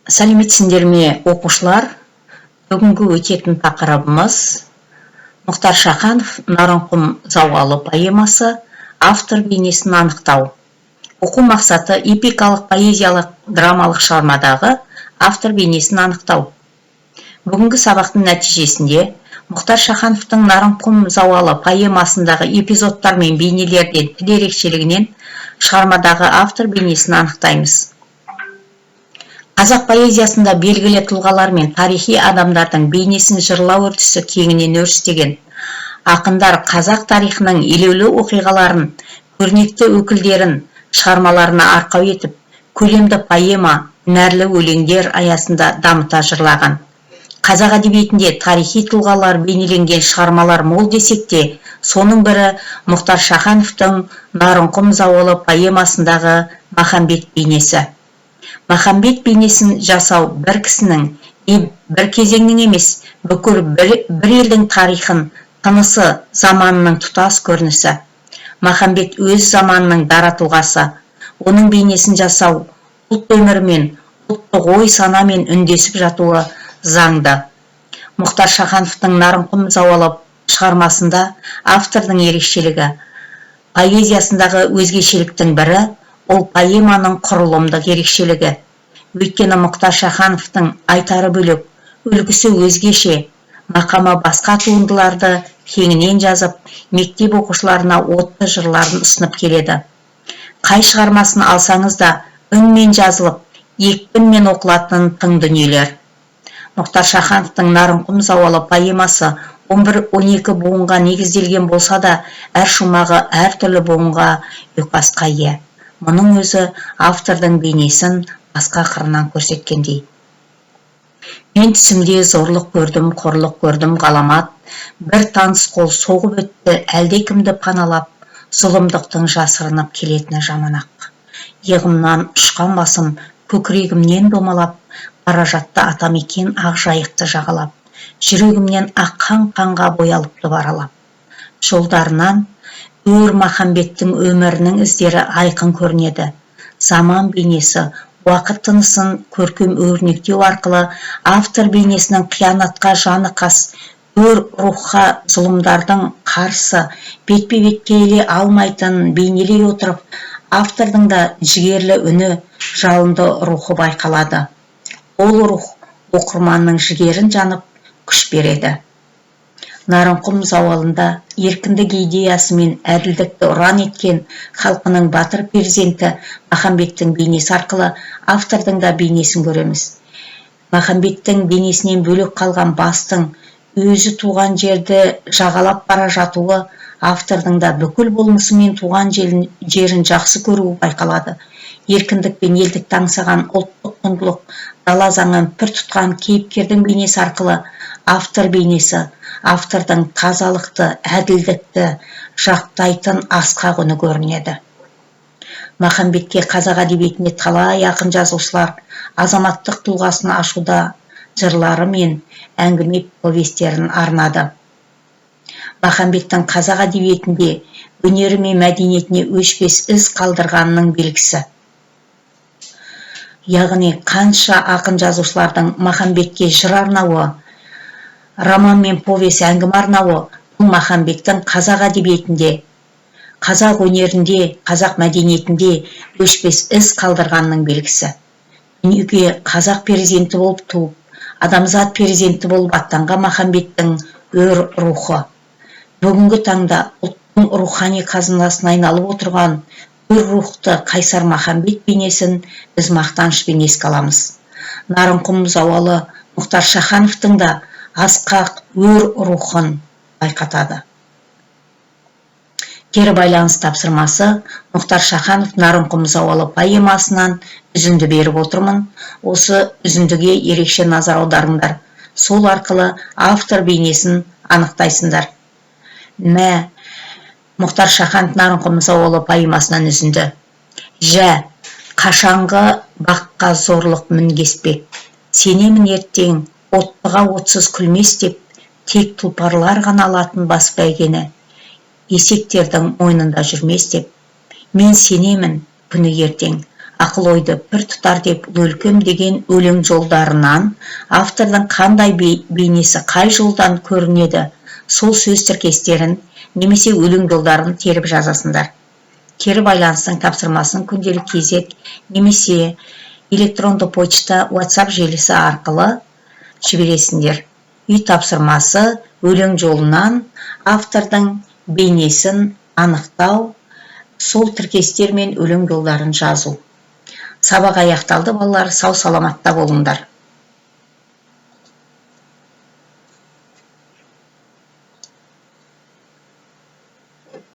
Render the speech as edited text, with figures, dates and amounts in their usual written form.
Сәлеметсіңдер ме, оқушылар? Бүгінгі өтетін тақырыбымыз Мұхтар Шаханов Нарынқұм зауалы поэмасы, автор бейнесін анықтау. Оқу мақсаты эпикалық поэзиялық драмалық шығармадағы автор бейнесін анықтау. Бүгінгі сабақтың нәтижесінде Мұхтар Шахановтың Нарынқұм зауалы поэмасындағы эпизодтар мен бейнелерден тіл ерекшелігінен шығармадағы автор бейнесін анықтаймыз. Қазақ поэзиясында белгілі тұлғалар мен тарихи адамдардың бейнесін жырлау үрдісі кеңінен өрістеген. Ақындар қазақ тарихының елеулі оқиғаларын, көрнекті өкілдерін шығармаларына арқау етіп, көлемді поэма, нәрлі өлеңдер аясында дамыта жырлаған. Қазақ әдебиетінде тарихи тұлғалар бейнеленген шығармалар мол десек те, соның бірі Мұхтар Шахановтың Нарынқұм зауалы поэмасындағы Махамбет бейнесі. Махамбет бейнесін жасау бір кісінің, бір кезеңнің емес, бүкіл бір елдің тарихын, тынысы, заманының тұтас көрінісі. Махамбет өз заманының дара тұлғасы. Оның бейнесін жасау ұлт өмірімен, ұлттық ой санамен үндесіп жатуы заңды. Мұхтар Шахановтың Нарынқұм зауалы шығармасында автордың ерекшелігі. Поэзиясындағы өзгешеліктің бірі ол поэманың құрылымдық ерекшелігі. Өйткені Мұхтар Шахановтың айтары бөлек, үлгісі өзгеше, мақамы басқа туындыларды кеңінен жазып, мектеп оқушыларына отты жырларын ұсынып келеді. Қай шығармасын алсаңыз да үнмен жазылып, екпінмен оқылатын тың дүниелер. Мұхтар Шахановтың Нарынқұм зауалы поэмасы 11-12 буынға негізделген болса да, әр шумағы әр түрлі буынға ұйқасқа ие. Мұның өзі автордың бейнесін басқа қырынан көрсеткендей. Мен түсімде зорлық көрдім, қорлық көрдім, ғаламат, бір таныс қол соғып өтті, әлдекімді паналап, зұлымдықтың жасырынып келетіні жаманақ. Иығымнан ұшқан басым, көкірегімнен домалап, бара жатты атамекен ақ жайықты жағалап, жүрегімнен аққан қанға боялыпты баралап. Жолдарынан өр Махамбеттің өмірінің іздері айқын көрінеді. Заман бейнесі, уақыт тынысын көркем өрнектеу арқылы автор бейнесінің қиянатқа жаны қас, өр рухқа зұлымдардың қарсы бетпе-бет келе алмайтынын бейнелей отырып, автордың да жігерлі үні, жалынды рухы байқалады. Ол рух оқырманның жігерін жанып, күш береді. Нарынқұм зауалында еркіндік идеясы мен әділдікті ұран еткен халқының батыр перзенті Махамбеттің бейнесі арқылы автордың да бейнесін көреміз. Махамбеттің бейнесінен бөлек қалған бастың өзі туған жерді жағалап бара жатуы, автордың да бүкіл болмысы мен туған жерін жақсы көруі байқалады. Еркіндік пен елдікті аңсаған ұлттық құндылық, дала заңын пір тұтқан кейіпкердің бейнесі арқылы автор бейнесі, автордың тазалықты, әділдікті жақтайтын асқақ үні көрінеді. Махамбетке қазақ әдебиетінде талай ақын жазушылар азаматтық тұлғасын ашуда жырлары мен әңгіме повестерін арнады. Махамбеттің қазақ әдебиетінде өнері мен мәдениетіне өшпес із қалдырғанының белгісі. Яғни қанша ақын жазушылардың Махамбетке жыр арнауы, роман мен повесть әңгіме арнауы бұл Махамбеттің қазақ әдебиетінде, қазақ өнерінде, қазақ мәдениетінде өшпес із қалдырғанның белгісі. Дүниеге қазақ перзенті болып туып, адамзат перзенті болып аттанған Махамбеттің өр рухы. Бүгінгі таңда ұлттың рухани қазынасын айналып отырған өр рухты қайсар Махамбет бейнесін біз мақтанышпен еске аламыз. Нарынқұм зауалы Мұхтар Шахановтың да асқақ өр рухын байқатады. Кері байланыс тапсырмасы Мұхтар Шаханов Нарынқұм зауалы поэмасынан үзінді беріп отырмын. Осы үзіндіге ерекше назар аударыңдар. Сол арқылы автор бейнесін анықтайсыңдар. Мә, Мұхтар Шаханов Нарынқұм зауалы поэмасынан үзінді. Жә, қашанғы баққа зорлық мінгеспек, сенемін ертең оттыға отсыз күлмес деп, тек тұлпарлар ғана алатын бас бәйгені, есектердің мойнында жүрмес деп. Мен сенемін күні ертең ақыл ойды пір тұтар деп өлкем деген өлең жолдарынан автордың қандай бейнесі қай жолдан көрінеді, сол сөз тіркестерін немесе өлең жолдарын теріп жазасыңдар. Кері байланыстың тапсырмасын күнделік кезет немесе электронды почта WhatsApp желісі арқылы жібересіңдер. Үй тапсырмасы өлең жолынан автордың бейнесін анықтау, сол тіркестер мен өлең жолдарын жазу. Сабақ аяқталды балалар, сау саламатта болыңдар.